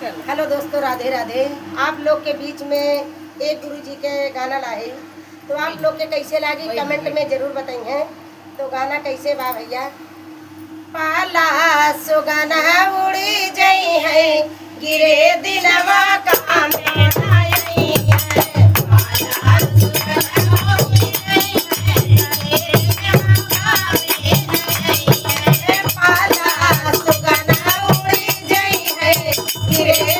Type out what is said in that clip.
Hello दोस्तों, राधे राधे। आप लोग के बीच में एक गुरु जी के गाना लाए, तो आप लोग के कैसे लागी कमेंट में जरूर बताइए। तो गाना कैसे बा भैया? पाला सो गाना उड़ी जई है, गिरे दिलवा का में आई है। पाला सो गाना उड़ी जई है, गिरे दिलवा का में आई है। पाला सो गाना उड़ी जई है, गिरे